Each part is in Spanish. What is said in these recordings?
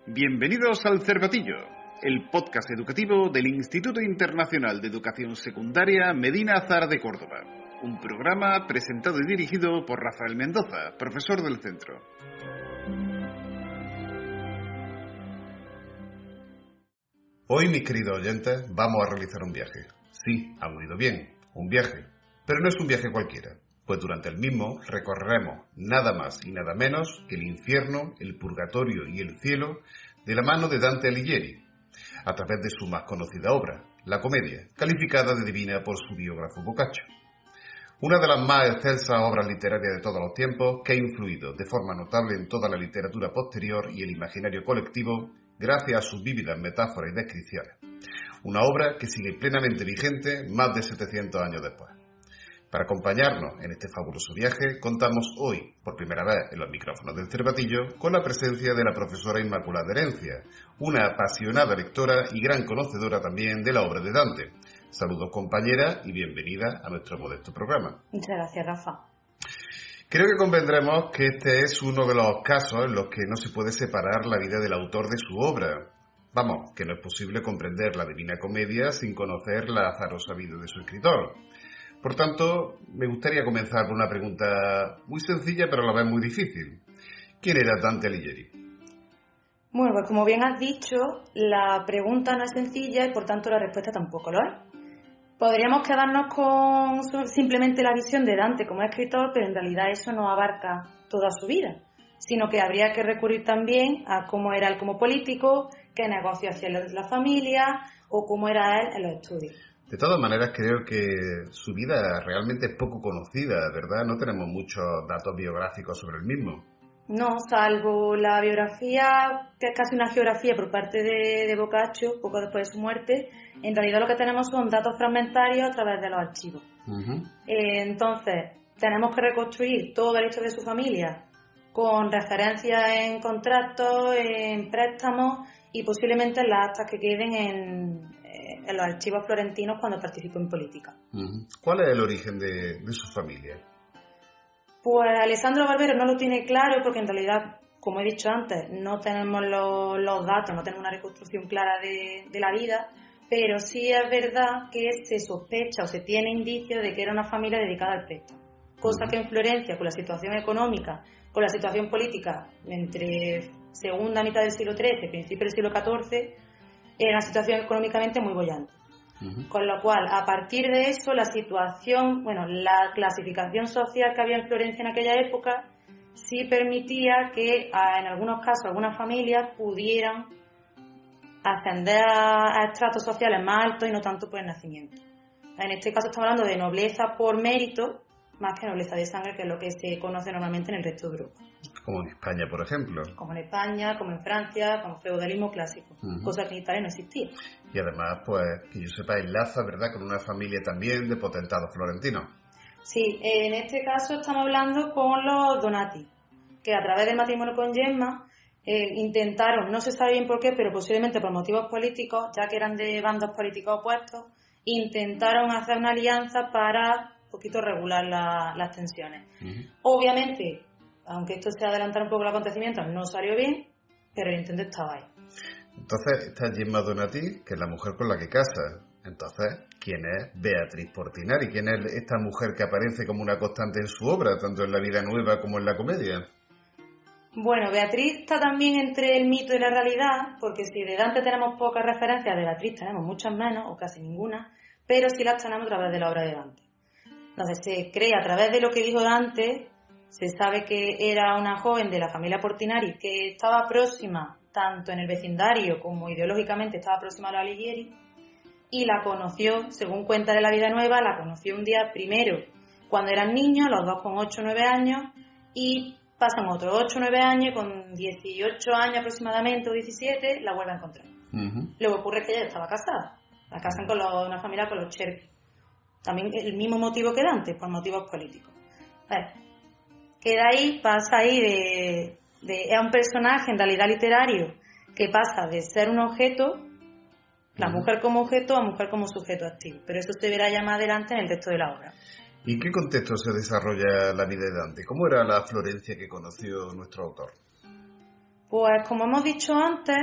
Bienvenidos al Cervatillo, el podcast educativo del Instituto Internacional de Educación Secundaria Medina Azahara de Córdoba. Un programa presentado y dirigido por Rafael Mendoza, profesor del centro. Hoy, mis queridos oyentes, vamos a realizar un viaje. Sí, han oído bien, un viaje. Pero no es un viaje cualquiera, pues durante el mismo recorreremos nada más y nada menos que el infierno, el purgatorio y el cielo de la mano de Dante Alighieri, a través de su más conocida obra, la Comedia, calificada de divina por su biógrafo Boccaccio. Una de las más excelsas obras literarias de todos los tiempos que ha influido de forma notable en toda la literatura posterior y el imaginario colectivo gracias a sus vívidas metáforas y descripciones. Una obra que sigue plenamente vigente más de 700 años después. Para acompañarnos en este fabuloso viaje, contamos hoy, por primera vez en los micrófonos del Cervatillo, con la presencia de la profesora Inmaculada Herencia, una apasionada lectora y gran conocedora también de la obra de Dante. Saludos, compañera, y bienvenida a nuestro modesto programa. Muchas gracias, Rafa. Creo que convendremos que este es uno de los casos en los que no se puede separar la vida del autor de su obra. Vamos, que no es posible comprender la Divina Comedia sin conocer la azarosa vida de su escritor. Por tanto, me gustaría comenzar por una pregunta muy sencilla, pero a la vez muy difícil. ¿Quién era Dante Alighieri? Bueno, pues como bien has dicho, la pregunta no es sencilla y por tanto la respuesta tampoco lo es. Podríamos quedarnos con simplemente la visión de Dante como escritor, pero en realidad eso no abarca toda su vida, sino que habría que recurrir también a cómo era él como político, qué negocios hacía en la familia o cómo era él en los estudios. De todas maneras, creo que su vida realmente es poco conocida, ¿verdad? No tenemos muchos datos biográficos sobre el mismo. No, salvo la biografía, que es casi una geografía por parte de Boccaccio, poco después de su muerte, en realidad lo que tenemos son datos fragmentarios a través de los archivos. Entonces, tenemos que reconstruir todo el hecho de su familia con referencias en contratos, en préstamos y posiblemente en las actas que queden en los archivos florentinos cuando participó en política. ¿Cuál es el origen de su familia? Pues Alessandro Barbero no lo tiene claro porque en realidad, como he dicho antes, no tenemos los datos, no tenemos una reconstrucción clara de la vida, pero sí es verdad que se sospecha o se tiene indicios de que era una familia dedicada al préstamo. Cosa que en Florencia, con la situación económica, con la situación política entre segunda mitad del siglo XIII y principio del siglo XIV, era una situación económicamente muy boyante. Con lo cual, a partir de eso, la clasificación social que había en Florencia en aquella época sí permitía que en algunos casos algunas familias pudieran ascender a estratos sociales más altos y no tanto por el nacimiento. En este caso estamos hablando de nobleza por mérito más que nobleza de sangre, que es lo que se conoce normalmente en el resto de Europa. Como en España, por ejemplo. Como en España, como en Francia, como feudalismo clásico, cosa que en Italia no existía. Y además, pues, que yo sepa, enlaza, ¿verdad?, con una familia también de potentados florentinos. Sí, en este caso estamos hablando con los Donati, que a través del matrimonio con Gemma intentaron, no se sabe bien por qué, pero posiblemente por motivos políticos, ya que eran de bandos políticos opuestos, intentaron hacer una alianza para un poquito regular las tensiones. Obviamente, aunque esto se adelantara un poco el acontecimiento, no salió bien, pero el intento estaba ahí. Entonces, está Gemma Donati, que es la mujer con la que casa. Entonces, ¿quién es Beatriz Portinari? ¿Quién es esta mujer que aparece como una constante en su obra, tanto en la vida nueva como en la comedia? Bueno, Beatriz está también entre el mito y la realidad, porque si de Dante tenemos pocas referencias, de Beatriz tenemos muchas menos, o casi ninguna, pero sí las tenemos a través de la obra de Dante. Entonces se cree a través de lo que dijo Dante, se sabe que era una joven de la familia Portinari que estaba próxima, tanto en el vecindario como ideológicamente estaba próxima a los Alighieri, y la conoció, según cuenta de la vida nueva, la conoció un día primero cuando eran niños, los dos con 8 o 9 años, y pasan otros 8 o 9 años, con 18 años aproximadamente o 17, la vuelve a encontrar. Luego ocurre que ella estaba casada, la casan con una familia con los Cervi. También el mismo motivo que Dante, por motivos políticos. Queda ahí, pasa ahí es un personaje en realidad literario que pasa de ser un objeto, la mujer como objeto, a mujer como sujeto activo. Pero eso se verá ya más adelante en el resto de la obra. ¿Y en qué contexto se desarrolla la vida de Dante? ¿Cómo era la Florencia que conoció nuestro autor? Pues como hemos dicho antes,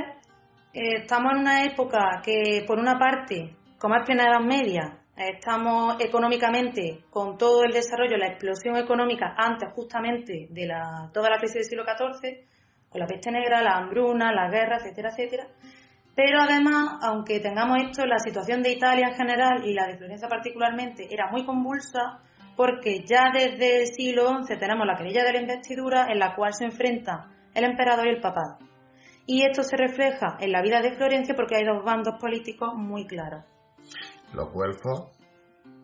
estamos en una época que, por una parte, como es plena Edad Media, estamos económicamente con todo el desarrollo, la explosión económica antes justamente de toda la crisis del siglo XIV, con la peste negra, la hambruna, las guerras, etcétera, etcétera. Pero además, aunque tengamos esto, la situación de Italia en general y la de Florencia particularmente era muy convulsa, porque ya desde el siglo XI tenemos la querella de la investidura en la cual se enfrentan el emperador y el papado. Y esto se refleja en la vida de Florencia porque hay dos bandos políticos muy claros. Los güelfos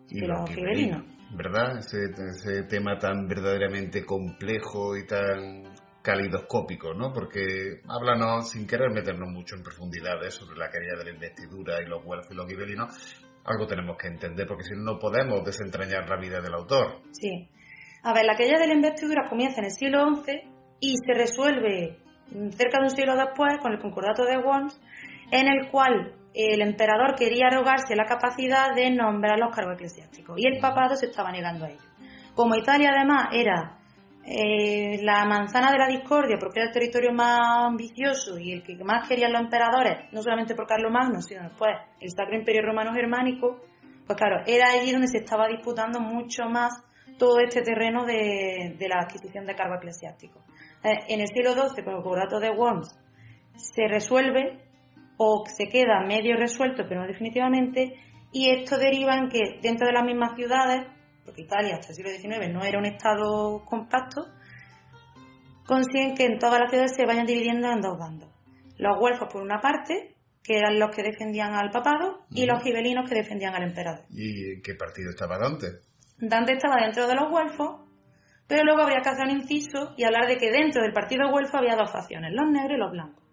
y los gibelinos. ¿Verdad? Ese tema tan verdaderamente complejo y tan calidoscópico, ¿no? Porque háblanos, sin querer meternos mucho en profundidades sobre la querella de la investidura y los güelfos y los gibelinos, algo tenemos que entender, porque si no, no podemos desentrañar la vida del autor. Sí. A ver, la querella de la investidura comienza en el siglo XI y se resuelve cerca de un siglo después con el concordato de Worms, en el cual el emperador quería arrogarse la capacidad de nombrar los cargos eclesiásticos y el papado se estaba negando a ello. Como Italia además era la manzana de la discordia porque era el territorio más ambicioso y el que más querían los emperadores, no solamente por Carlomagno, sino después el Sacro Imperio Romano Germánico, pues claro, era allí donde se estaba disputando mucho más todo este terreno de la adquisición de cargos eclesiásticos. En el siglo XII, con el concordato de Worms, se resuelve o se queda medio resuelto, pero no definitivamente, y esto deriva en que dentro de las mismas ciudades, porque Italia hasta el siglo XIX no era un estado compacto, consiguen que en todas las ciudades se vayan dividiendo en dos bandos. Los güelfos por una parte, que eran los que defendían al papado, y los gibelinos que defendían al emperador. ¿Y en qué partido estaba Dante? Dante estaba dentro de los güelfos, pero luego habría que hacer un inciso y hablar de que dentro del partido güelfo había dos facciones, los negros y los blancos.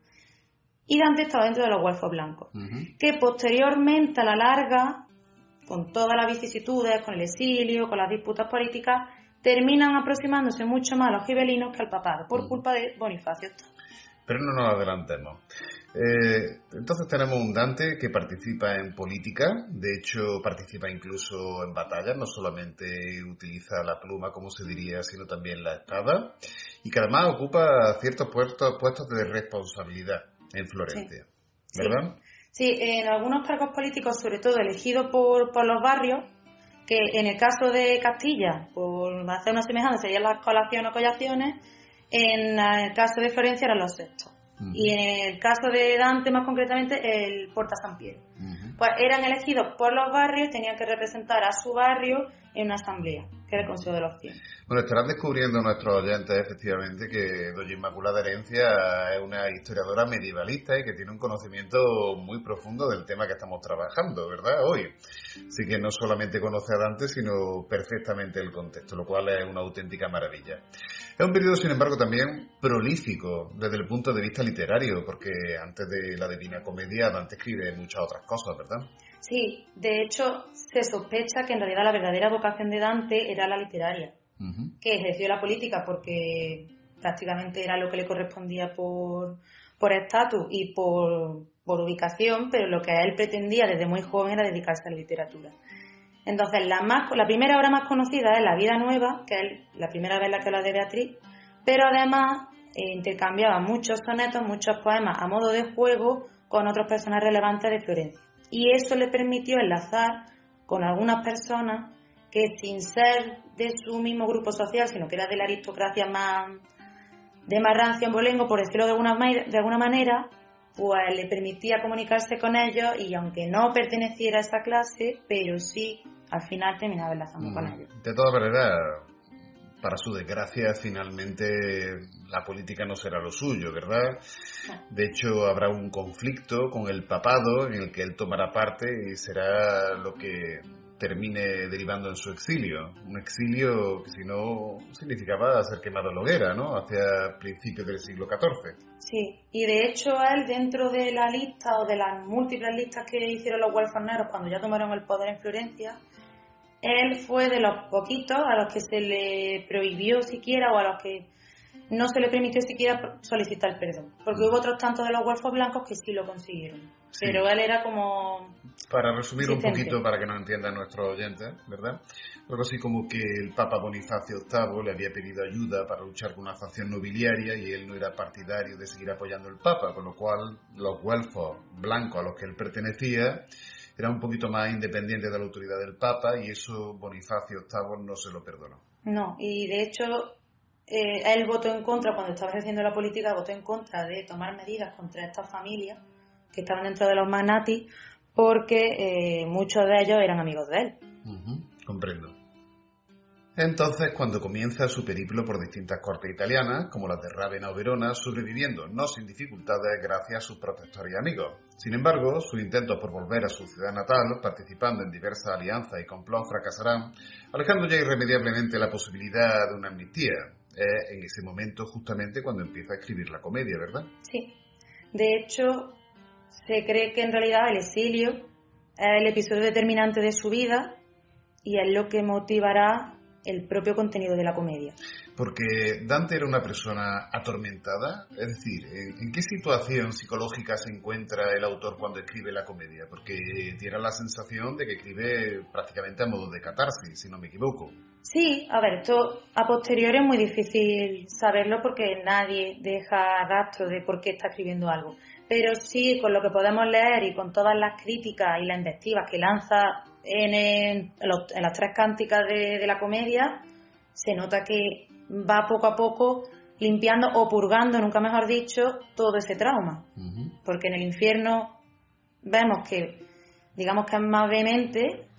Y Dante estaba dentro de los güelfos blancos, que posteriormente a la larga, con todas las vicisitudes, con el exilio, con las disputas políticas, terminan aproximándose mucho más a los gibelinos que al papado, por culpa de Bonifacio VIII. Pero no nos adelantemos. Entonces tenemos un Dante que participa en política, de hecho participa incluso en batallas, no solamente utiliza la pluma, como se diría, sino también la espada, y que además ocupa ciertos puestos de responsabilidad en Florencia, sí. ¿Verdad? Sí, en algunos cargos políticos, sobre todo elegidos por los barrios, que en el caso de Castilla, por hacer una semejanza, serían las colaciones o collaciones, en el caso de Florencia eran los sextos. Y en el caso de Dante, más concretamente, el Porta San Piero. Pues eran elegidos por los barrios, tenían que representar a su barrio en una asamblea, que era el Consejo de los 100. Bueno, estarán descubriendo nuestros oyentes, efectivamente, que doña Inmaculada Herencia es una historiadora medievalista y que tiene un conocimiento muy profundo del tema que estamos trabajando, ¿verdad? Hoy. Así que no solamente conoce a Dante, sino perfectamente el contexto, lo cual es una auténtica maravilla. Es un periodo, sin embargo, también prolífico desde el punto de vista literario, porque antes de la Divina Comedia Dante escribe muchas otras cosas, ¿verdad? Sí, de hecho se sospecha que en realidad la verdadera vocación de Dante era la literaria, que ejerció la política porque prácticamente era lo que le correspondía por estatus y por ubicación, pero lo que él pretendía desde muy joven era dedicarse a la literatura. Entonces la primera obra más conocida es La Vida Nueva, que es la primera vez la que habla de Beatriz, pero además intercambiaba muchos sonetos, muchos poemas a modo de juego con otros personajes relevantes de Florencia. Y eso le permitió enlazar con algunas personas que sin ser de su mismo grupo social, sino que era de la aristocracia de más rancio ambolengo, por decirlo de alguna manera, pues le permitía comunicarse con ellos y aunque no perteneciera a esa clase, pero sí al final terminaba enlazando con ellos. De todas maneras, para su desgracia, finalmente la política no será lo suyo, ¿verdad? De hecho, habrá un conflicto con el papado en el que él tomará parte y será lo que termine derivando en su exilio. Un exilio que si no significaba ser quemado en la hoguera, ¿no? Hacia principios del siglo XIV. Sí, y de hecho él dentro de la lista o de las múltiples listas que hicieron los huelfoneros cuando ya tomaron el poder en Florencia, él fue de los poquitos a los que se le prohibió siquiera o a los que no se le permitió siquiera solicitar perdón, porque hubo otros tantos de los güelfos blancos que sí lo consiguieron, sí. Pero él era como... Para resumir un poquito, para que nos entiendan nuestros oyentes, ¿verdad? Algo así como que el Papa Bonifacio VIII le había pedido ayuda para luchar con una facción nobiliaria y él no era partidario de seguir apoyando al Papa, con lo cual los güelfos blancos a los que él pertenecía eran un poquito más independientes de la autoridad del Papa y eso Bonifacio VIII no se lo perdonó. No, y de hecho él votó en contra, cuando estaba ejerciendo la política, votó en contra de tomar medidas contra estas familias que estaban dentro de los magnatis porque muchos de ellos eran amigos de él. Comprendo. Entonces, cuando comienza su periplo por distintas cortes italianas, como las de Rávena o Verona, sobreviviendo no sin dificultades gracias a sus protectores y amigos. Sin embargo, sus intentos por volver a su ciudad natal, participando en diversas alianzas y complots, fracasarán, alejando ya irremediablemente la posibilidad de una amnistía. En ese momento justamente cuando empieza a escribir la comedia, ¿verdad? Sí. De hecho, se cree que en realidad el exilio es el episodio determinante de su vida y es lo que motivará el propio contenido de la comedia. Porque Dante era una persona atormentada, es decir, ¿en qué situación psicológica se encuentra el autor cuando escribe la comedia? Porque tiene la sensación de que escribe prácticamente a modo de catarsis, si no me equivoco. Sí, a ver, esto a posteriori es muy difícil saberlo porque nadie deja rastro de por qué está escribiendo algo. Pero sí, con lo que podemos leer y con todas las críticas y las invectivas que lanza en las tres cánticas de la comedia, se nota que va poco a poco limpiando o purgando, nunca mejor dicho, todo ese trauma. Porque en el infierno vemos que, digamos que es más vehemente,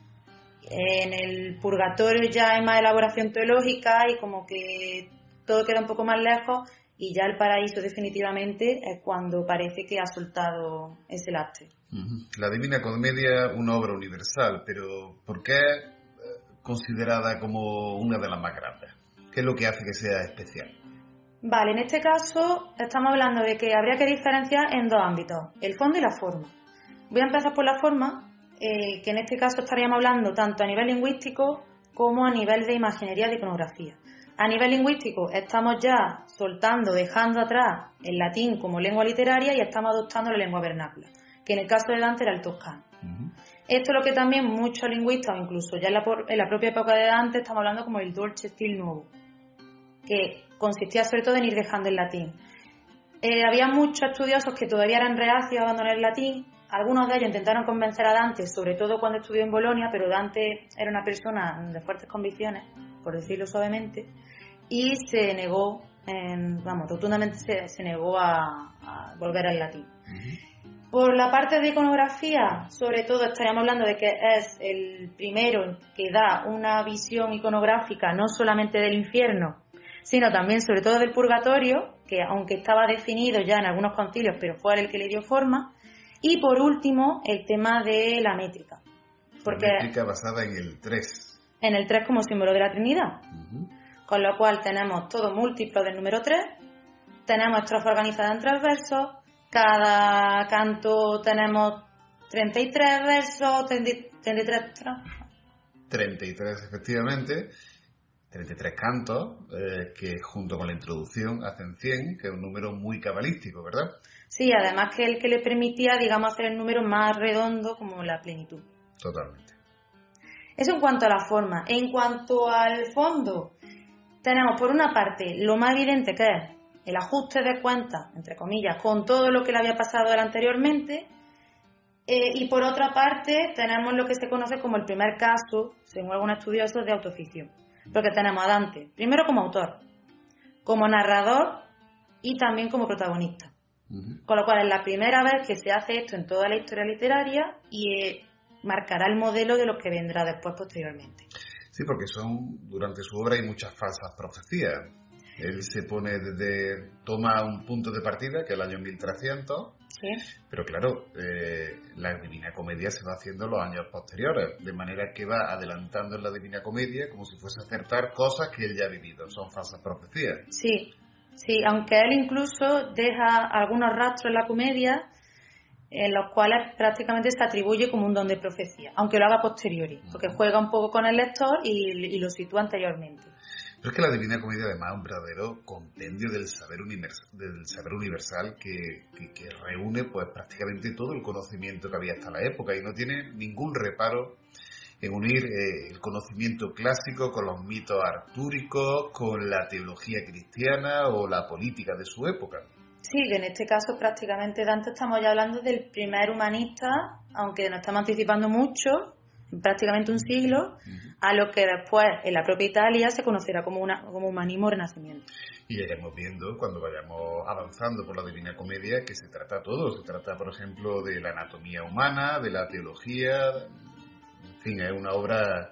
en el purgatorio ya hay más elaboración teológica y como que todo queda un poco más lejos, y ya el paraíso definitivamente es cuando parece que ha soltado ese lastre. La Divina Comedia, una obra universal, pero ¿por qué considerada como una de las más grandes? ¿Qué es lo que hace que sea especial? Vale, en este caso estamos hablando de que habría que diferenciar en dos ámbitos, el fondo y la forma. Voy a empezar por la forma, que en este caso estaríamos hablando tanto a nivel lingüístico como a nivel de imaginería de iconografía. A nivel lingüístico estamos ya soltando, dejando atrás el latín como lengua literaria y estamos adoptando la lengua vernácula, que en el caso de Dante era el toscano. Esto es lo que también muchos lingüistas, o incluso ya en la propia época de Dante, estamos hablando como el dolce stil nuevo, que consistía sobre todo en ir dejando el latín. Había muchos estudiosos que todavía eran reacios a abandonar el latín. Algunos de ellos intentaron convencer a Dante, sobre todo cuando estudió en Bolonia, pero Dante era una persona de fuertes convicciones, por decirlo suavemente, y se negó, rotundamente se negó a volver al latín. Por la parte de iconografía, sobre todo estaríamos hablando de que es el primero que da una visión iconográfica no solamente del infierno, sino también sobre todo del purgatorio, que aunque estaba definido ya en algunos concilios, pero fue él el que le dio forma. Y por último, el tema de la métrica. Porque la métrica basada en el 3. En el 3 como símbolo de la Trinidad. Con lo cual tenemos todo múltiplo del número 3, tenemos estrofa organizada en 3 versos, cada canto tenemos 33 versos, 33 estrofas. 33, efectivamente. 33 cantos, que junto con la introducción hacen 100, que es un número muy cabalístico, ¿verdad? Sí, además que el que le permitía, digamos, hacer el número más redondo como la plenitud. Totalmente. Eso en cuanto a la forma. En cuanto al fondo, tenemos por una parte lo más evidente que es el ajuste de cuentas, entre comillas, con todo lo que le había pasado anteriormente, y por otra parte tenemos lo que se conoce como el primer caso, según algunos estudiosos, de autoficción. Porque tenemos a Dante, primero como autor, como narrador y también como protagonista. Con lo cual es la primera vez que se hace esto en toda la historia literaria y marcará el modelo de lo que vendrá después posteriormente. Sí, porque durante su obra hay muchas falsas profecías. Él toma un punto de partida, que es el año 1300, sí. Pero claro, la Divina Comedia se va haciendo en los años posteriores, de manera que va adelantando en la Divina Comedia como si fuese a acertar cosas que él ya ha vivido, son falsas profecías. Sí, aunque él incluso deja algunos rastros en la comedia en los cuales prácticamente se atribuye como un don de profecía, aunque lo haga posteriori, porque juega un poco con el lector y lo sitúa anteriormente. Pero es que la Divina Comedia además es un verdadero compendio del saber universal que reúne pues prácticamente todo el conocimiento que había hasta la época y no tiene ningún reparo en unir el conocimiento clásico con los mitos artúricos, con la teología cristiana o la política de su época. Sí, que en este caso prácticamente Dante estamos ya hablando del primer humanista, aunque nos estamos anticipando mucho, prácticamente un siglo, a lo que después en la propia Italia se conocerá como humanismo renacimiento. Y ya iremos viendo cuando vayamos avanzando por la Divina Comedia que se trata todo. Se trata, por ejemplo, de la anatomía humana, de la teología. En fin, es una obra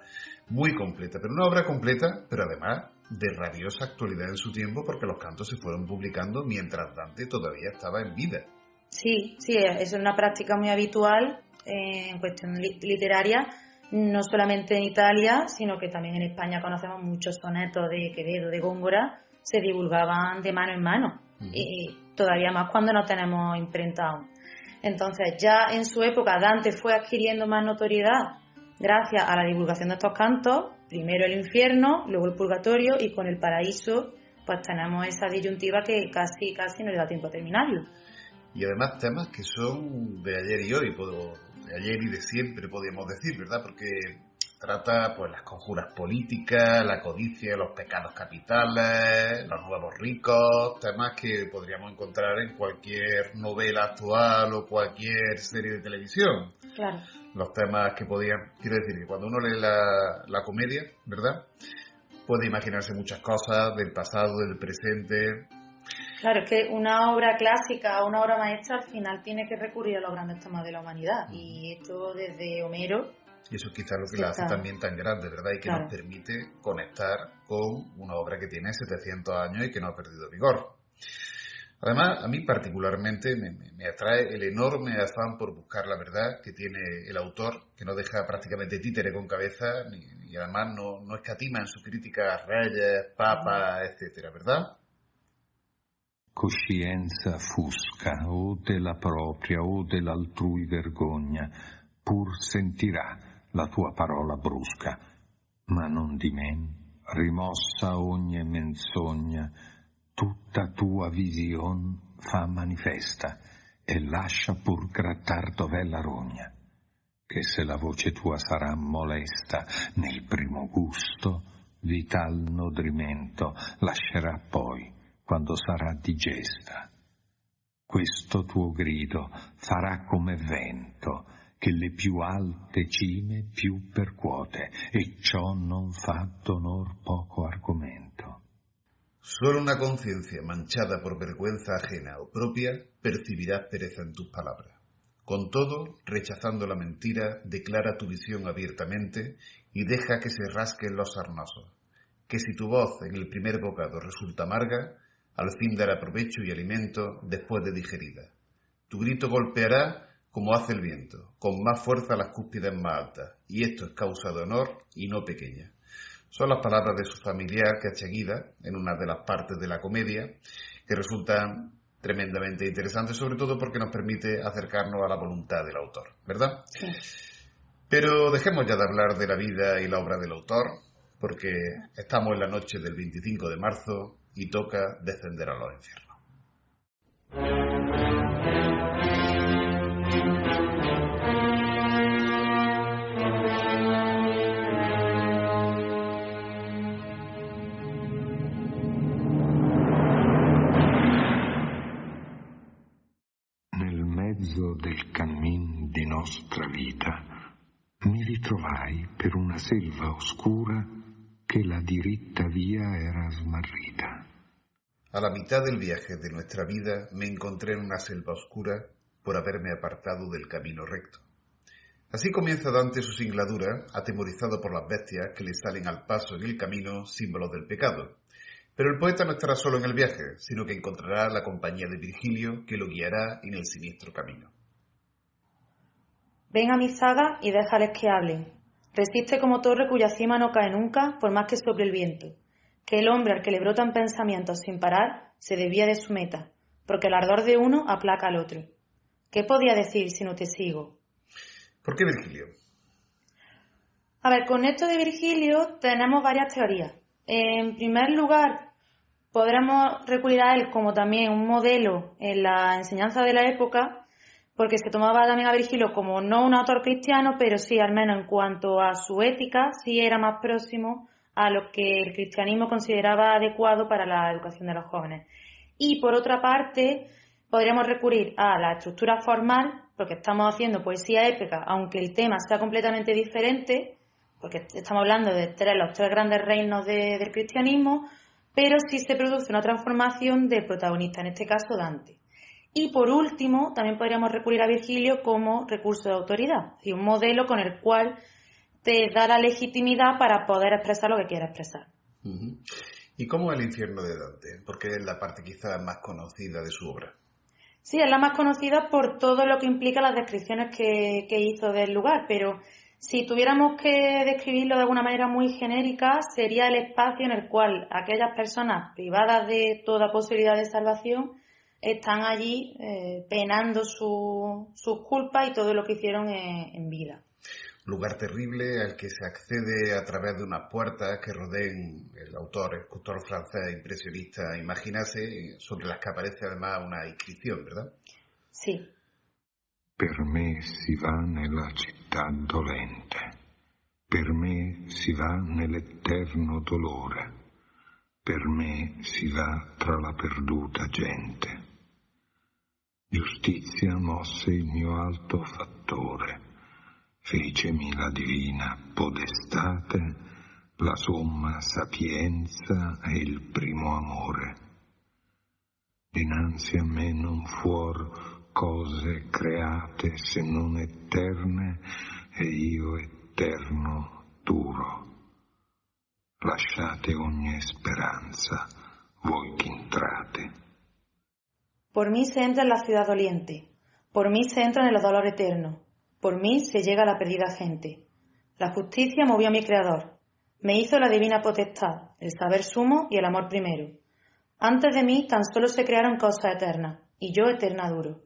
muy completa, pero una obra completa, pero además de rabiosa actualidad en su tiempo, porque los cantos se fueron publicando mientras Dante todavía estaba en vida. Sí, es una práctica muy habitual en cuestión literaria, no solamente en Italia, sino que también en España conocemos muchos sonetos de Quevedo, de Góngora, se divulgaban de mano en mano, y todavía más cuando no tenemos imprenta aún. Entonces, ya en su época Dante fue adquiriendo más notoriedad gracias a la divulgación de estos cantos, primero el infierno, luego el purgatorio, y con el paraíso pues tenemos esa disyuntiva que casi no le da tiempo a terminarlo. Y además temas que son de ayer y hoy, de ayer y de siempre podríamos decir, ¿verdad? Porque trata pues las conjuras políticas, la codicia, los pecados capitales, los nuevos ricos, temas que podríamos encontrar en cualquier novela actual o cualquier serie de televisión. Claro. Los temas que quiero decir que cuando uno lee la comedia, ¿verdad? Puede imaginarse muchas cosas del pasado, del presente. Claro, es que una obra clásica, una obra maestra, al final tiene que recurrir a los grandes temas de la humanidad. Y esto desde Homero. Y eso es quizás lo que la hace también tan grande, ¿verdad? Y que nos permite conectar con una obra que tiene 700 años y que no ha perdido vigor. Además, a mí particularmente me atrae el enorme afán por buscar la verdad que tiene el autor, que no deja prácticamente títere con cabeza y además no escatima en su crítica a reyes, papas, etcétera, ¿verdad? Coscienza fusca, o della propria o dell'altrui vergogna, pur sentirà la tua parola brusca, ma non di men, rimossa ogni menzogna, tutta tua vision fa manifesta e lascia pur grattar dov'è la rogna, che se la voce tua sarà molesta nel primo gusto, vital nodrimento lascerà poi quando sarà digesta. Questo tuo grido farà come vento che le più alte cime più percuote, e ciò non fa d'onor poco argomento. Solo una conciencia manchada por vergüenza ajena o propia percibirá pereza en tus palabras. Con todo, rechazando la mentira, declara tu visión abiertamente y deja que se rasquen los sarnosos. Que si tu voz en el primer bocado resulta amarga, al fin dará provecho y alimento después de digerida. Tu grito golpeará como hace el viento, con más fuerza las cúspides más altas, y esto es causa de honor y no pequeña. Son las palabras de su familiar Cacciaguida, en una de las partes de la comedia, que resultan tremendamente interesantes, sobre todo porque nos permite acercarnos a la voluntad del autor, ¿verdad? Sí. Pero dejemos ya de hablar de la vida y la obra del autor, porque estamos en la noche del 25 de marzo y toca descender a los infiernos. Nel mezzo del cammin di nostra vita mi ritrovai per una selva oscura che la diritta via era smarrita. A la mitad del viaje de nuestra vida me encontré en una selva oscura por haberme apartado del camino recto. Así comienza Dante su singladura, atemorizado por las bestias que le salen al paso en el camino, símbolos del pecado. Pero el poeta no estará solo en el viaje, sino que encontrará la compañía de Virgilio, que lo guiará en el siniestro camino. Ven a mi zaga y déjales que hablen. Resiste como torre cuya cima no cae nunca, por más que sople el viento. Que el hombre al que le brotan pensamientos sin parar se desvía de su meta, porque el ardor de uno aplaca al otro. ¿Qué podía decir si no te sigo? ¿Por qué Virgilio? A ver, con esto de Virgilio tenemos varias teorías. En primer lugar, podremos recurrir a él como también un modelo en la enseñanza de la época, porque se tomaba también a Virgilio como no un autor cristiano, pero sí, al menos en cuanto a su ética, sí era más próximo a lo que el cristianismo consideraba adecuado para la educación de los jóvenes. Y por otra parte, podríamos recurrir a la estructura formal, porque estamos haciendo poesía épica, aunque el tema sea completamente diferente, porque estamos hablando de los tres grandes reinos del cristianismo, pero sí se produce una transformación del protagonista, en este caso Dante. Y por último, también podríamos recurrir a Virgilio como recurso de autoridad, y un modelo con el cual te da la legitimidad para poder expresar lo que quieras expresar. Uh-huh. ¿Y cómo es el infierno de Dante? Porque es la parte quizás más conocida de su obra. Sí, es la más conocida por todo lo que implica las descripciones que hizo del lugar, pero si tuviéramos que describirlo de alguna manera muy genérica, sería el espacio en el cual aquellas personas privadas de toda posibilidad de salvación están allí penando sus culpas y todo lo que hicieron en vida. Lugar terrible al que se accede a través de unas puertas que rodeen el autor, el escultor francés impresionista Imaginase, sobre las que aparece además una inscripción, ¿verdad? Sí. Per me si va nella città dolente, per me si va nell'eterno dolore, per me si va tra la perduta gente. Giustizia mosse il mio alto fattore, fecemi la divina podestate, la somma sapienza e il primo amore. Dinanzi a me non fuor cose create se non eterne, e io eterno duro. Lasciate ogni speranza, voi che entrate. Por mí se entra en la ciudad doliente, por mí se entra en el dolor eterno, por mí se llega a la perdida gente. La justicia movió a mi creador, me hizo la divina potestad, el saber sumo y el amor primero. Antes de mí tan solo se crearon cosas eternas, y yo eterna duro.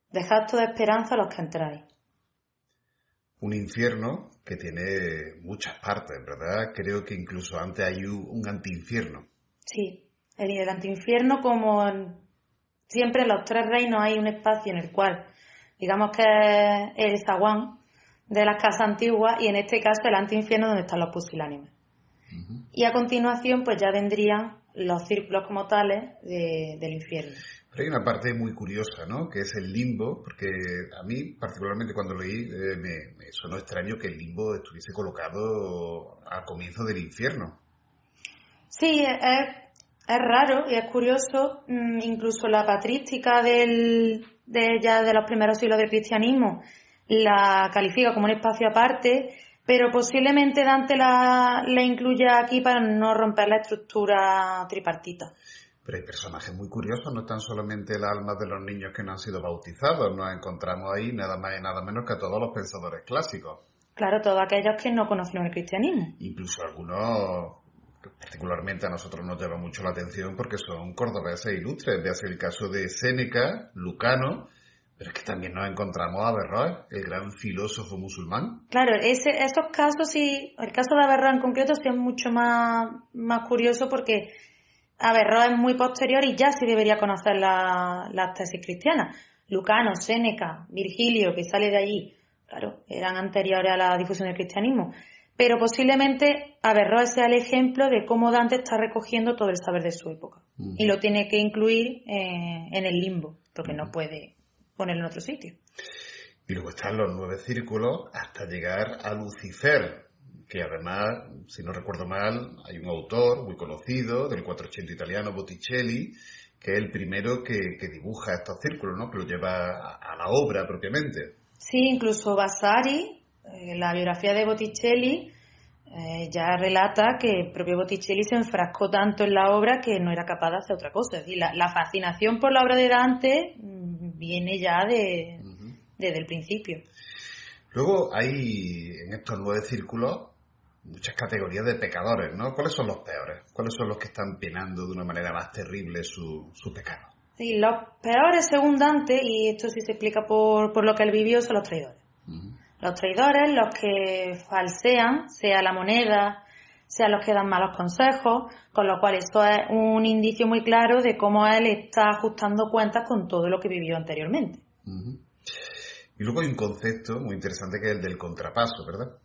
Dejad toda esperanza a los que entráis. Un infierno que tiene muchas partes, ¿verdad? Creo que incluso antes hay un antiinfierno. Sí, el antiinfierno, como siempre en los tres reinos hay un espacio en el cual, digamos que es el zaguán de las casas antiguas, y en este caso el antiinfierno donde están los pusilánimes. Uh-huh. Y a continuación pues ya vendrían los círculos como tales del infierno. Pero hay una parte muy curiosa, ¿no? Que es el limbo, porque a mí, particularmente cuando leí, me sonó extraño que el limbo estuviese colocado al comienzo del infierno. Sí, es raro y es curioso. Incluso la patrística de los primeros siglos del cristianismo la califica como un espacio aparte, pero posiblemente Dante la incluya aquí para no romper la estructura tripartita. Pero hay personajes muy curiosos, no están solamente las almas de los niños que no han sido bautizados, nos encontramos ahí nada más y nada menos que a todos los pensadores clásicos. Claro, todos aquellos que no conocieron el cristianismo. Incluso algunos, particularmente a nosotros nos llama mucho la atención porque son cordobeses ilustres, véase el caso de Séneca, Lucano, pero es que también nos encontramos a Averroes, el gran filósofo musulmán. Claro, estos casos sí, el caso de Averroes en concreto sí es mucho más curioso porque Averroes es muy posterior y ya sí debería conocer las tesis cristianas. Lucano, Séneca, Virgilio, que sale de allí, claro, eran anteriores a la difusión del cristianismo. Pero posiblemente Averroes sea el ejemplo de cómo Dante está recogiendo todo el saber de su época. Uh-huh. Y lo tiene que incluir en el limbo, porque no puede ponerlo en otro sitio. Y luego están los 9 círculos hasta llegar a Lucifer, que además, si no recuerdo mal, hay un autor muy conocido del 480 italiano, Botticelli, que es el primero que dibuja estos círculos, ¿no? Que lo lleva a la obra propiamente. Sí, incluso Vasari, la biografía de Botticelli, ya relata que el propio Botticelli se enfrascó tanto en la obra que no era capaz de hacer otra cosa. Es decir, la fascinación por la obra de Dante viene ya desde el principio. Luego hay en estos 9 círculos muchas categorías de pecadores, ¿no? ¿Cuáles son los peores? ¿Cuáles son los que están penando de una manera más terrible su pecado? Sí, los peores según Dante, y esto sí se explica por lo que él vivió, son los traidores. Uh-huh. Los traidores, los que falsean, sea la moneda, sean los que dan malos consejos, con lo cual esto es un indicio muy claro de cómo él está ajustando cuentas con todo lo que vivió anteriormente. Uh-huh. Y luego hay un concepto muy interesante que es el del contrapaso, ¿verdad?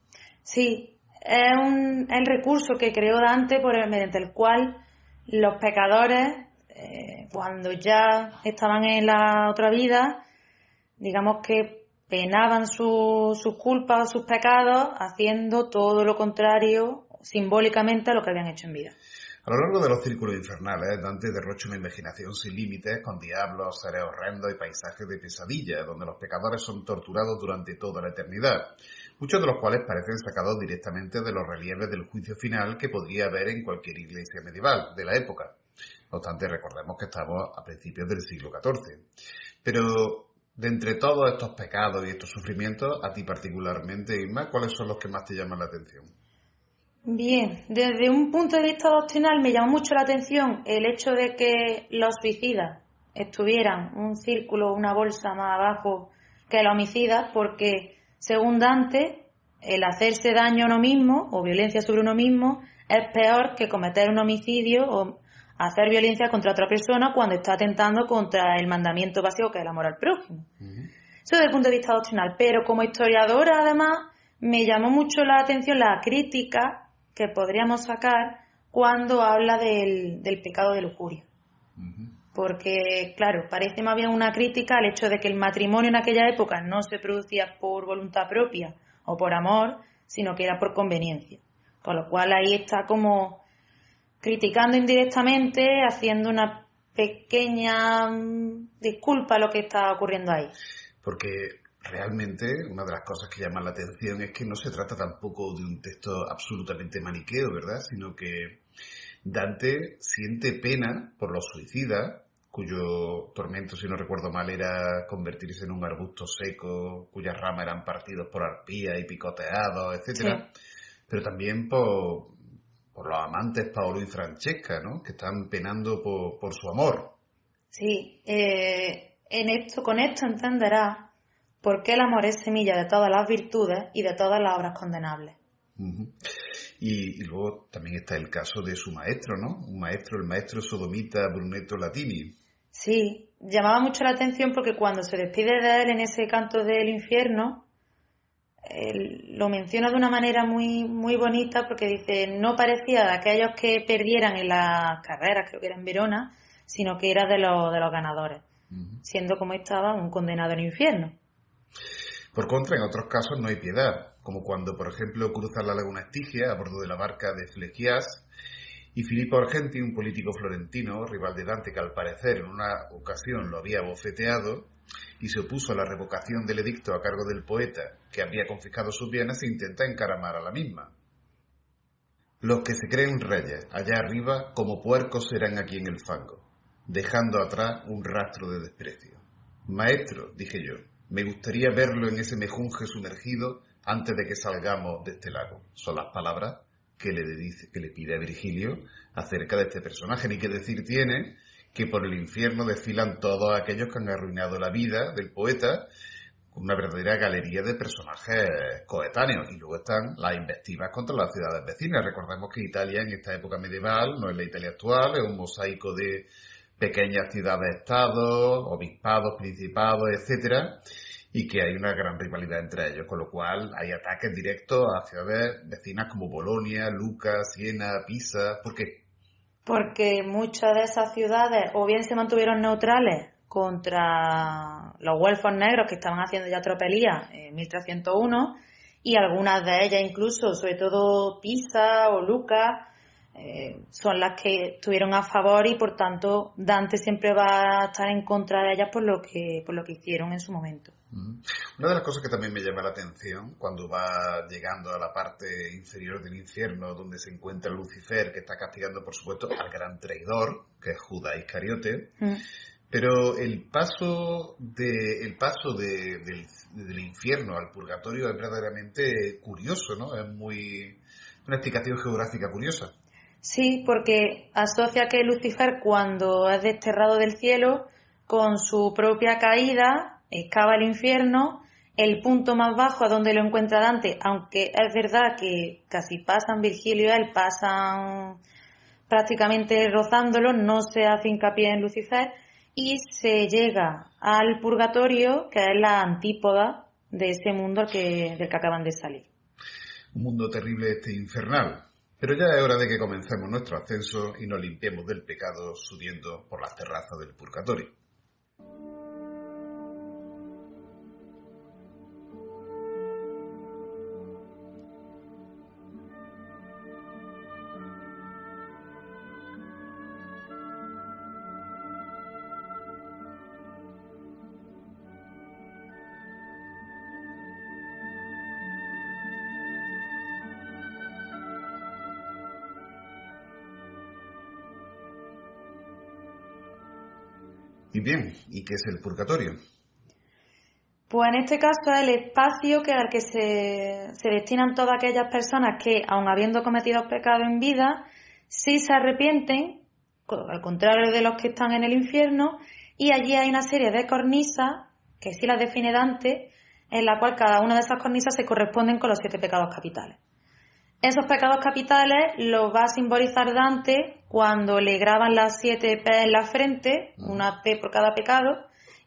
Sí, es el recurso que creó Dante mediante el cual los pecadores, cuando ya estaban en la otra vida, digamos que penaban sus culpas, sus pecados, haciendo todo lo contrario simbólicamente a lo que habían hecho en vida. A lo largo de los círculos infernales, Dante derrocha una imaginación sin límites, con diablos, seres horrendos y paisajes de pesadilla, donde los pecadores son torturados durante toda la eternidad, muchos de los cuales parecen sacados directamente de los relieves del juicio final que podría haber en cualquier iglesia medieval de la época. No obstante, recordemos que estamos a principios del siglo XIV. Pero, de entre todos estos pecados y estos sufrimientos, a ti particularmente, Irma, ¿cuáles son los que más te llaman la atención? Bien, desde un punto de vista doctrinal me llamó mucho la atención el hecho de que los suicidas estuvieran un círculo, una bolsa más abajo que los homicidas, porque según Dante, el hacerse daño a uno mismo o violencia sobre uno mismo es peor que cometer un homicidio o hacer violencia contra otra persona cuando está atentando contra el mandamiento básico que es el amor al prójimo. Eso desde el punto de vista doctrinal, pero como historiadora además me llamó mucho la atención la crítica que podríamos sacar cuando habla del pecado de lujuria. Porque, claro, parece más bien una crítica al hecho de que el matrimonio en aquella época no se producía por voluntad propia o por amor, sino que era por conveniencia. Con lo cual ahí está como criticando indirectamente, haciendo una pequeña disculpa a lo que está ocurriendo ahí. Porque realmente una de las cosas que llaman la atención es que no se trata tampoco de un texto absolutamente maniqueo, ¿verdad? Sino que Dante siente pena por los suicidas, cuyo tormento, si no recuerdo mal, era convertirse en un arbusto seco, cuyas ramas eran partidos por arpías y picoteados, etcétera. Sí. Pero también por los amantes Paolo y Francesca, ¿no? Que están penando por su amor. Sí, con esto entenderás por qué el amor es semilla de todas las virtudes y de todas las obras condenables. Uh-huh. Y luego también está el caso de su maestro, ¿no? El maestro sodomita Brunetto Latini. Sí, llamaba mucho la atención porque cuando se despide de él en ese canto del infierno, lo menciona de una manera muy, muy bonita porque dice, no parecía de aquellos que perdieran en las carreras, creo que era en Verona, sino que era de los ganadores, siendo como estaba un condenado al infierno. Por contra, en otros casos no hay piedad, como cuando, por ejemplo, cruza la laguna Estigia a bordo de la barca de Flegias y Filippo Argenti, un político florentino, rival de Dante, que al parecer en una ocasión lo había bofeteado y se opuso a la revocación del edicto a cargo del poeta, que había confiscado sus bienes, e intenta encaramar a la misma. Los que se creen reyes allá arriba, como puercos serán aquí en el fango, dejando atrás un rastro de desprecio. Maestro, dije yo, me gustaría verlo en ese mejunje sumergido antes de que salgamos de este lago. Son las palabras que le pide a Virgilio acerca de este personaje. Ni que decir tiene que por el infierno desfilan todos aquellos que han arruinado la vida del poeta, con una verdadera galería de personajes coetáneos. Y luego están las invectivas contra las ciudades vecinas. Recordemos que Italia en esta época medieval no es la Italia actual, es un mosaico de pequeñas ciudades-estados, obispados, principados, etcétera, y que hay una gran rivalidad entre ellos, con lo cual hay ataques directos a ciudades vecinas como Bolonia, Lucca, Siena, Pisa. ¿Por qué? Porque muchas de esas ciudades o bien se mantuvieron neutrales contra los güelfos negros que estaban haciendo ya tropelías en 1301, y algunas de ellas incluso, sobre todo Pisa o Lucca, son las que estuvieron a favor, y por tanto Dante siempre va a estar en contra de ellas por lo que hicieron en su momento. Una de las cosas que también me llama la atención cuando va llegando a la parte inferior del infierno, donde se encuentra Lucifer, que está castigando por supuesto al gran traidor, que es Judas Iscariote, pero el paso del infierno al purgatorio es verdaderamente curioso, ¿no? Es una explicación geográfica curiosa. Sí, porque asocia que Lucifer, cuando es desterrado del cielo, con su propia caída, excava el infierno el punto más bajo a donde lo encuentra Dante, aunque es verdad que casi pasan Virgilio y él, pasan prácticamente rozándolo, no se hace hincapié en Lucifer, y se llega al purgatorio, que es la antípoda de ese mundo del que acaban de salir. Un mundo terrible infernal. Pero ya es hora de que comencemos nuestro ascenso y nos limpiemos del pecado subiendo por las terrazas del purgatorio. Y bien, ¿y qué es el purgatorio? Pues en este caso es el espacio al que se destinan todas aquellas personas que, aun habiendo cometido pecados en vida, sí se arrepienten, al contrario de los que están en el infierno, y allí hay una serie de cornisas, que sí las define Dante, en la cual cada una de esas cornisas se corresponden con los 7 pecados capitales. Esos pecados capitales los va a simbolizar Dante cuando le graban las 7 P en la frente, una P por cada pecado,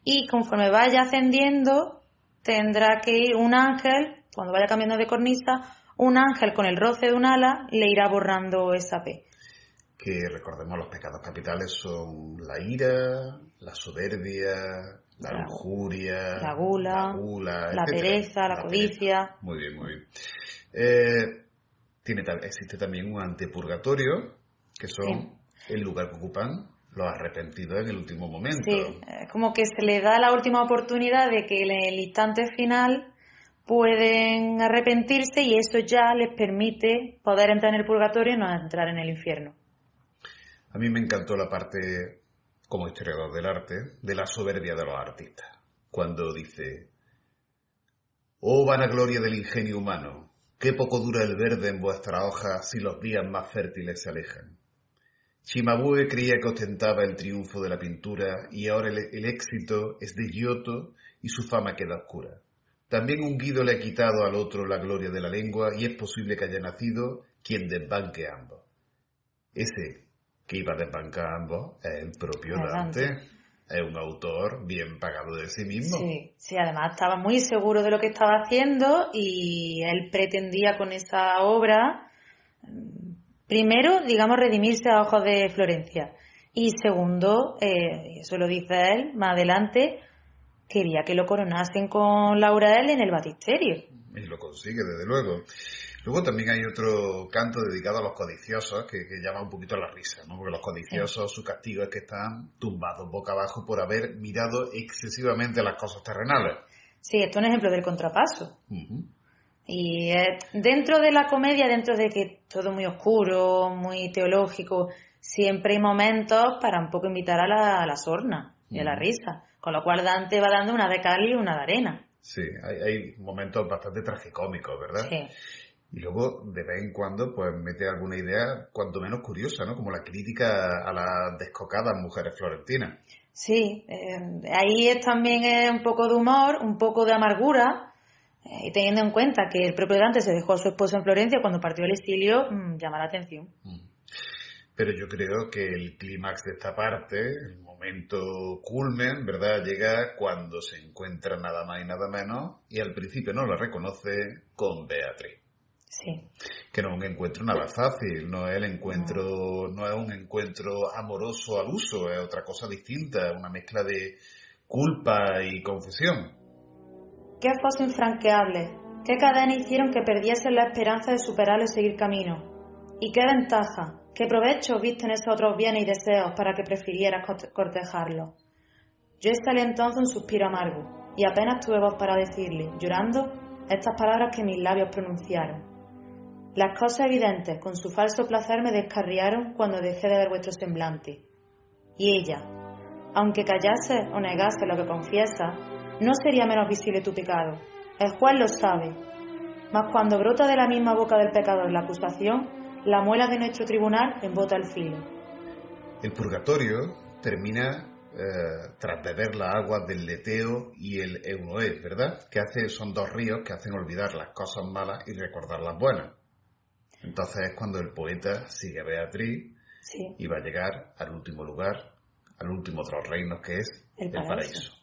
y conforme vaya ascendiendo tendrá que ir un ángel, cuando vaya cambiando de cornisa, un ángel con el roce de un ala le irá borrando esa P. Que recordemos, los pecados capitales son la ira, la soberbia, la lujuria, la gula, la pereza, la codicia. Muy bien, muy bien. Existe también un antepurgatorio, que son el lugar que ocupan los arrepentidos en el último momento. Sí, como que se le da la última oportunidad de que en el instante final pueden arrepentirse y eso ya les permite poder entrar en el purgatorio y no entrar en el infierno. A mí me encantó la parte, como historiador del arte, de la soberbia de los artistas. Cuando dice: «Oh vanagloria del ingenio humano, qué poco dura el verde en vuestras hojas si los días más fértiles se alejan. Cimabue creía que ostentaba el triunfo de la pintura y ahora el éxito es de Giotto y su fama queda oscura. También un Guido le ha quitado al otro la gloria de la lengua y es posible que haya nacido quien desbanque a ambos». Ese que iba a desbancar a ambos es el propio Dante. Es un autor bien pagado de sí mismo. Sí, además estaba muy seguro de lo que estaba haciendo y él pretendía con esa obra, primero, digamos, redimirse a ojos de Florencia. Y segundo, eso lo dice él más adelante, quería que lo coronasen con laurel en el baptisterio. Y lo consigue, desde luego. Luego también hay otro canto dedicado a los codiciosos que llama un poquito a la risa, ¿no? Porque los codiciosos, su castigo es que están tumbados boca abajo por haber mirado excesivamente las cosas terrenales. Sí, esto es un ejemplo del contrapaso. Y dentro de la comedia, dentro de que todo muy oscuro, muy teológico, siempre hay momentos para un poco invitar a la sorna y a la risa. Con lo cual Dante va dando una de cal y una de arena. Sí, hay momentos bastante tragicómicos, ¿verdad? Sí. Y luego, de vez en cuando, pues mete alguna idea cuanto menos curiosa, ¿no? Como la crítica a las descocadas mujeres florentinas. Sí, ahí es también un poco de humor, un poco de amargura, y teniendo en cuenta que el propio Dante se dejó a su esposo en Florencia cuando partió al exilio, llama la atención. Pero yo creo que el clímax de esta parte, el momento culmen, ¿verdad?, llega cuando se encuentra nada más y nada menos, y al principio no la reconoce, con Beatriz. Sí. Que no es un encuentro nada fácil, no es un encuentro amoroso al uso, es otra cosa distinta, una mezcla de culpa y confesión. ¿Qué foso infranqueable? ¿Qué cadena hicieron que perdiesen la esperanza de superarlo y seguir camino? ¿Y qué ventaja? ¿Qué provecho viste en esos otros bienes y deseos para que prefirieras cortejarlos? Yo exhalé entonces un suspiro amargo y apenas tuve voz para decirle, llorando, estas palabras que mis labios pronunciaron. Las cosas evidentes con su falso placer me descarriaron cuando dejé de ver vuestro semblante. Y ella, aunque callase o negase lo que confiesa, no sería menos visible tu pecado. El juez lo sabe. Mas cuando brota de la misma boca del pecador la acusación, la muela de nuestro tribunal embota el filo. El purgatorio termina tras beber las aguas del Leteo y el Eunoé, ¿verdad? Son dos ríos que hacen olvidar las cosas malas y recordar las buenas. Entonces es cuando el poeta sigue a Beatriz y va a llegar al último lugar, al último de los reinos, que es el paraíso.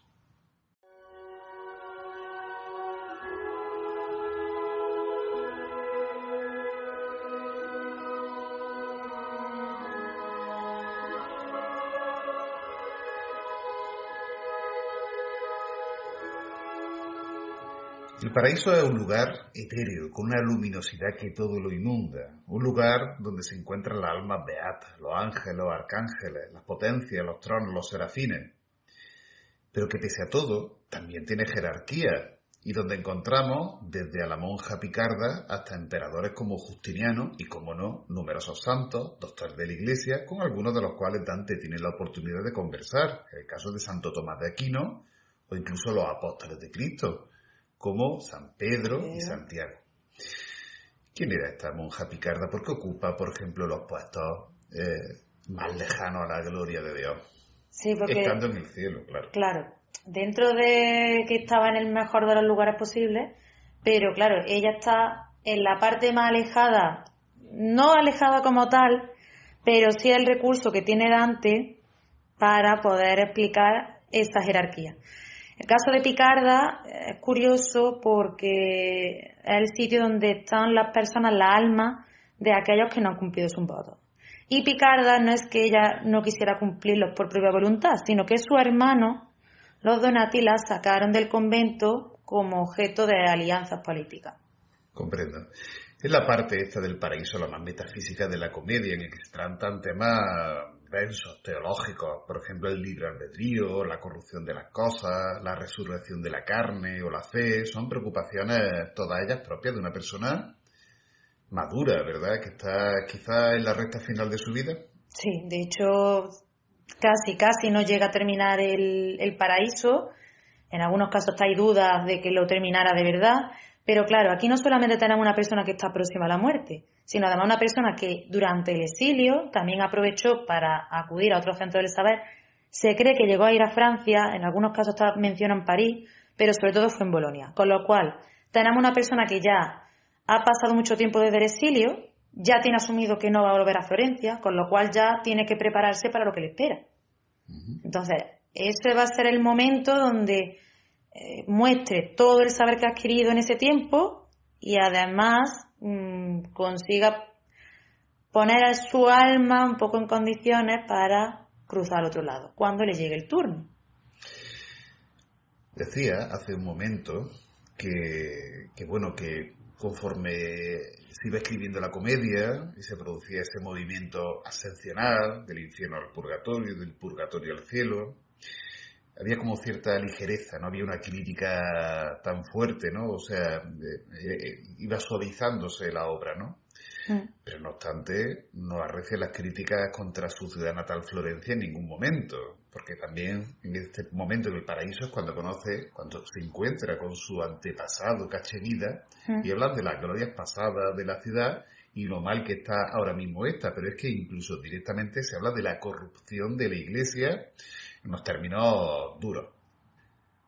El paraíso es un lugar etéreo, con una luminosidad que todo lo inunda. Un lugar donde se encuentran las almas beatas, los ángeles, los arcángeles, las potencias, los tronos, los serafines. Pero que pese a todo, también tiene jerarquía, y donde encontramos desde a la monja Picarda hasta emperadores como Justiniano y, como no, numerosos santos, doctores de la Iglesia, con algunos de los cuales Dante tiene la oportunidad de conversar, el caso de Santo Tomás de Aquino, o incluso los apóstoles de Cristo, como San Pedro y Santiago. ¿Quién era esta monja Picarda? ¿Por qué ocupa, por ejemplo, los puestos más lejanos a la gloria de Dios? Sí, porque, estando en el cielo, claro. Claro, dentro de que estaba en el mejor de los lugares posibles, pero claro, ella está en la parte más alejada, no alejada como tal, pero sí el recurso que tiene Dante para poder explicar esa jerarquía. El caso de Picarda es curioso porque es el sitio donde están las personas, la alma de aquellos que no han cumplido sus votos. Y Picarda no es que ella no quisiera cumplirlos por propia voluntad, sino que sus hermanos, los Donati, la sacaron del convento como objeto de alianzas políticas. Comprendo. Es la parte esta del paraíso, la más metafísica de la comedia, en el que se tratan temas densos, teológicos, por ejemplo el libre albedrío, la corrupción de las cosas, la resurrección de la carne o la fe. Son preocupaciones todas ellas propias de una persona madura, ¿verdad? Que está quizás en la recta final de su vida. Sí, de hecho casi no llega a terminar el paraíso. En algunos casos hay dudas de que lo terminara de verdad. Pero claro, aquí no solamente tenemos una persona que está próxima a la muerte, sino además una persona que durante el exilio también aprovechó para acudir a otros centros del saber. Se cree que llegó a ir a Francia, en algunos casos mencionan París, pero sobre todo fue en Bolonia. Con lo cual, tenemos una persona que ya ha pasado mucho tiempo desde el exilio, ya tiene asumido que no va a volver a Florencia, con lo cual ya tiene que prepararse para lo que le espera. Entonces, ese va a ser el momento donde muestre todo el saber que ha adquirido en ese tiempo y además consiga poner a su alma un poco en condiciones para cruzar al otro lado, cuando le llegue el turno. Decía hace un momento que conforme se iba escribiendo la comedia y se producía ese movimiento ascensional del infierno al purgatorio, del purgatorio al cielo, había como cierta ligereza, no había una crítica tan fuerte, ¿no? O sea, iba suavizándose la obra, ¿no? Pero no obstante, no arrecia las críticas contra su ciudad natal Florencia en ningún momento, porque también en este momento en el paraíso es cuando se encuentra con su antepasado Cachemira y hablan de las glorias pasadas de la ciudad y lo mal que está ahora mismo esta, pero es que incluso directamente se habla de la corrupción de la Iglesia en unos términos duros.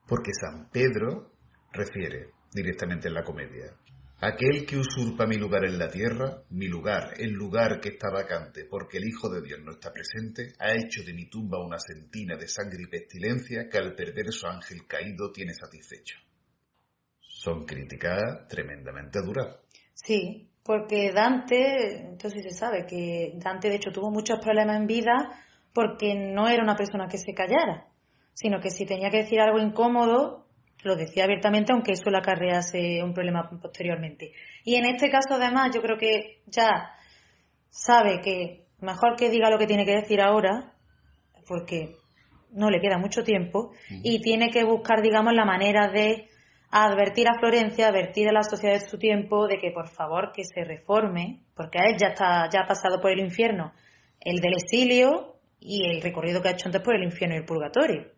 Porque San Pedro refiere directamente en la comedia: aquel que usurpa mi lugar en la tierra, mi lugar, el lugar que está vacante, porque el Hijo de Dios no está presente, ha hecho de mi tumba una sentina de sangre y pestilencia que al perverso ángel caído tiene satisfecho. Son críticas tremendamente duras. Sí, porque Dante, entonces se sabe que Dante de hecho tuvo muchos problemas en vida porque no era una persona que se callara, sino que si tenía que decir algo incómodo, lo decía abiertamente, aunque eso le acarrease un problema posteriormente. Y en este caso, además, yo creo que ya sabe que mejor que diga lo que tiene que decir ahora, porque no le queda mucho tiempo, y tiene que buscar, digamos, la manera de advertir a Florencia, advertir a la sociedad de su tiempo de que, por favor, que se reforme, porque a él ya ha pasado por el infierno, el del exilio y el recorrido que ha hecho antes por el infierno y el purgatorio.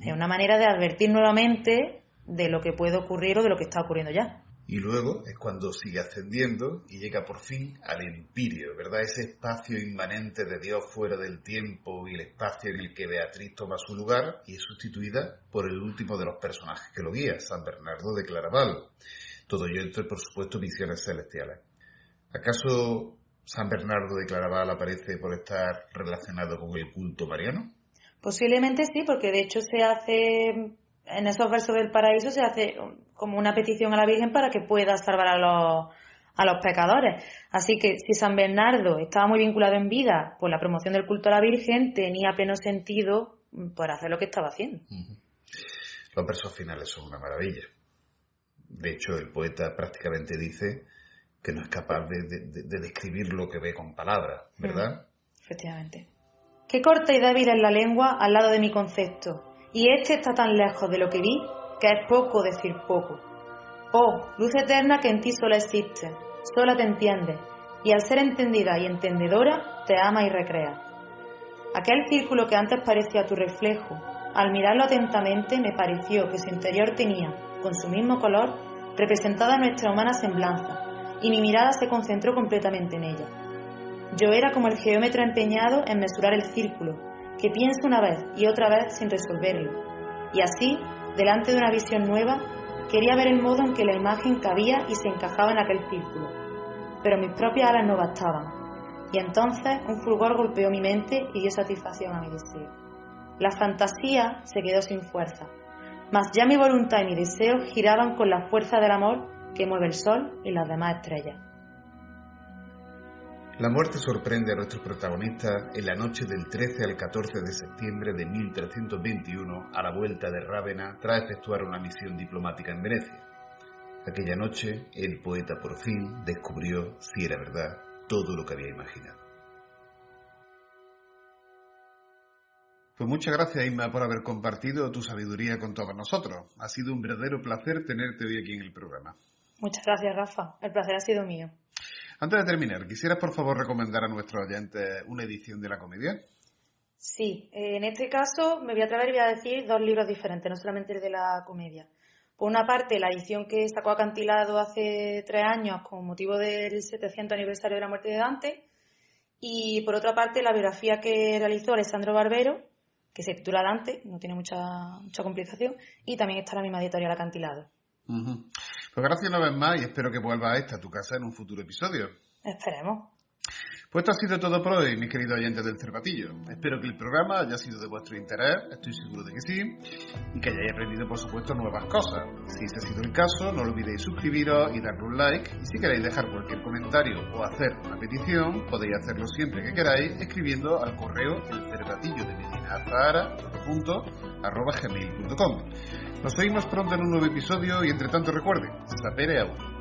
Es una manera de advertir nuevamente de lo que puede ocurrir o de lo que está ocurriendo ya. Y luego es cuando sigue ascendiendo y llega por fin al Empirio, ¿verdad? Ese espacio inmanente de Dios fuera del tiempo y el espacio en el que Beatriz toma su lugar y es sustituida por el último de los personajes que lo guía, San Bernardo de Claraval. Todo ello entre, por supuesto, visiones celestiales. ¿Acaso San Bernardo de Claraval aparece por estar relacionado con el culto mariano? Posiblemente sí, porque de hecho se hace, en esos versos del paraíso se hace como una petición a la Virgen para que pueda salvar a los pecadores. Así que si San Bernardo estaba muy vinculado en vida por la promoción del culto a la Virgen, tenía pleno sentido por hacer lo que estaba haciendo. Los versos finales son una maravilla. De hecho, el poeta prácticamente dice que no es capaz de describir lo que ve con palabras, ¿verdad? Efectivamente. Qué corta y débil es la lengua al lado de mi concepto, y este está tan lejos de lo que vi que es poco decir poco. Oh, luz eterna que en ti sola existe, sola te entiende, y al ser entendida y entendedora, te ama y recrea. Aquel círculo que antes parecía tu reflejo, al mirarlo atentamente me pareció que su interior tenía, con su mismo color, representada nuestra humana semblanza, y mi mirada se concentró completamente en ella. Yo era como el geómetra empeñado en mesurar el círculo, que piensa una vez y otra vez sin resolverlo, y así, delante de una visión nueva, quería ver el modo en que la imagen cabía y se encajaba en aquel círculo, pero mis propias alas no bastaban, y entonces un fulgor golpeó mi mente y dio satisfacción a mi deseo. La fantasía se quedó sin fuerza, mas ya mi voluntad y mi deseo giraban con la fuerza del amor que mueve el sol y las demás estrellas. La muerte sorprende a nuestros protagonistas en la noche del 13 al 14 de septiembre de 1321 a la vuelta de Rávena tras efectuar una misión diplomática en Venecia. Aquella noche el poeta por fin descubrió, si era verdad, todo lo que había imaginado. Pues muchas gracias, Isma, por haber compartido tu sabiduría con todos nosotros. Ha sido un verdadero placer tenerte hoy aquí en el programa. Muchas gracias, Rafa. El placer ha sido mío. Antes de terminar, ¿quisieras por favor recomendar a nuestros oyentes una edición de la comedia? Sí, en este caso me voy a atrever y voy a decir dos libros diferentes, no solamente el de la comedia. Por una parte, la edición que sacó Acantilado hace 3 años con motivo del 700 aniversario de la muerte de Dante, y por otra parte, la biografía que realizó Alessandro Barbero, que se titula Dante, no tiene mucha complicación, y también está la misma editorial Acantilado. Pues gracias una vez más y espero que vuelvas a esta, tu casa, en un futuro episodio. Esperemos. Pues esto ha sido todo por hoy, mis queridos oyentes del Cervatillo. Espero que el programa haya sido de vuestro interés, estoy seguro de que sí, y que hayáis aprendido, por supuesto, nuevas cosas. Si ese ha sido el caso, no olvidéis suscribiros y darle un like, y si queréis dejar cualquier comentario o hacer una petición, podéis hacerlo siempre que queráis, escribiendo al correo elcervatillo@gmail.com. Nos oímos pronto en un nuevo episodio y entre tanto recuerden, sapere aude.